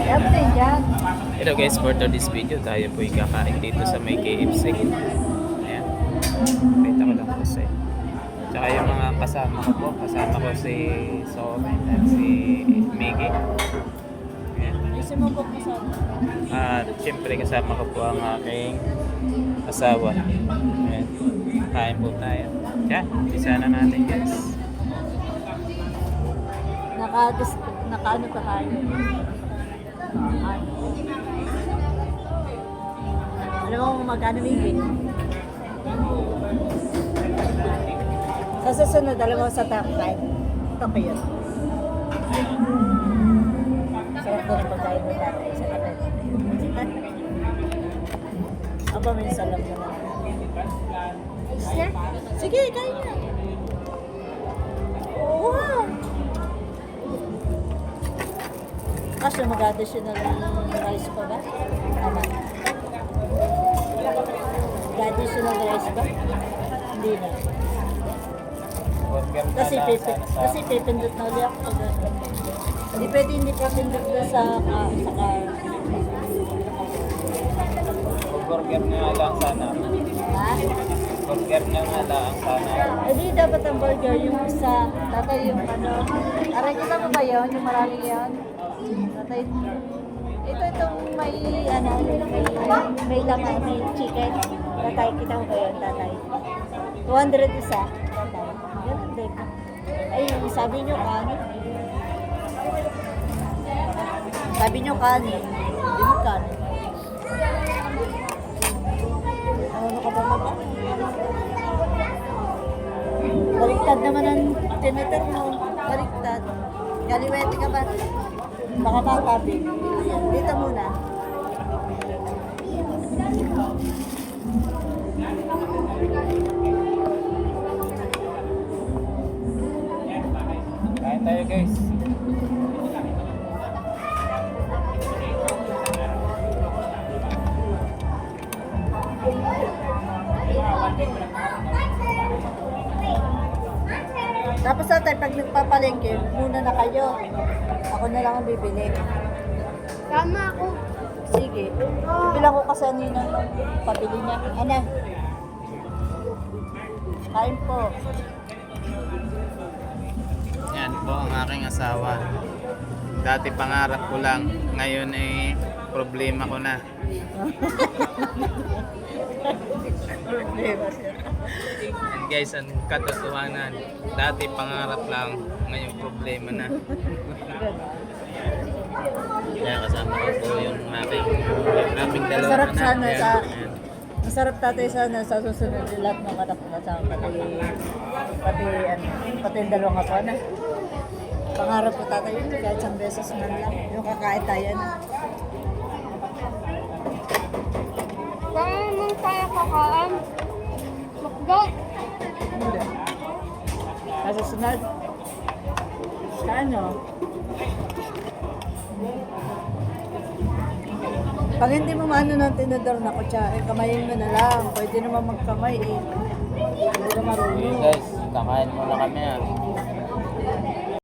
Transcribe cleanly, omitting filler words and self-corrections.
Hello guys, for today's video tayo po kakain dito sa may KFC. Ayan. Kita ko lang po sa'yo. Tsaka yung mga kasama ko po. Kasama ko si Soren at si Miggy. Ayan. At syempre kasama ko po ang aking asawa. Ayan. Kain po tayo. Yan, isa na natin guys. Nakaano pa tayo? Alam mo kung magkano bigay? Sa susunod, alam mo sa top 5. Ito ko yun. Sarap ko na pagkain mo dati sa kapit. Aba, minsan lang naman. Sige, kain na. Wow! Kasi mag-additional rice pa ba? Tama. Mag-additional rice ba? Hindi na. Kasi pipindot na ulit ako. Hindi pwede hindi pipindot na sa Burger na lang sana. Ha? Burger na lang sana. Hindi dapat ang burger yung isa. Tatay yung ano. Aray, kita mo ba yun? Yung marami yun? Tatay, itong may ano, may laman, may chicken. Tatay, kita mo ba yun, tatay? 200 isa. Tatay, ganun din. Ay, sabi nyo kanin. Sabi nyo kanin. Hindi mo kanin. Ano ka ba mag- Baliktad naman ang tinatar mo. Baliktad. Galiwete ka ba? Baka matabi. Dito muna. Kain tayo guys. Tapos tatay, pag nagpapalengke, muna na kayo. Ako na lang ang bibili. Tama ako. Sige. Bilang ko kasi ano yung pabili niya. Ano? Kain po. Yan po ang aking asawa. Dati pangarap ko lang, ngayon ay problema ko na. Problema siya. And guys, ang katotohanan, dati pangarap lang, ngayon problema na. Kaya kasama ko po yung aking dalawa Masarap na. sana Ayan, sa... ayan. Masarap tatay sana sa susunod yung lahat ng anak ko kasama pati yung dalawang aso na. Pangarap ko tatay yun kahit isang beses man lang. Yung kakain tayo na. Kaya naman tayo kakaan. Makdo. Hindi. Sa susunod. Sa ano? Pag hindi mo maano ng tinador na kutsara, kamayin mo na lang. Pwede naman magkamay eh. Hindi na marunong. Guys, kakain muna kami ah.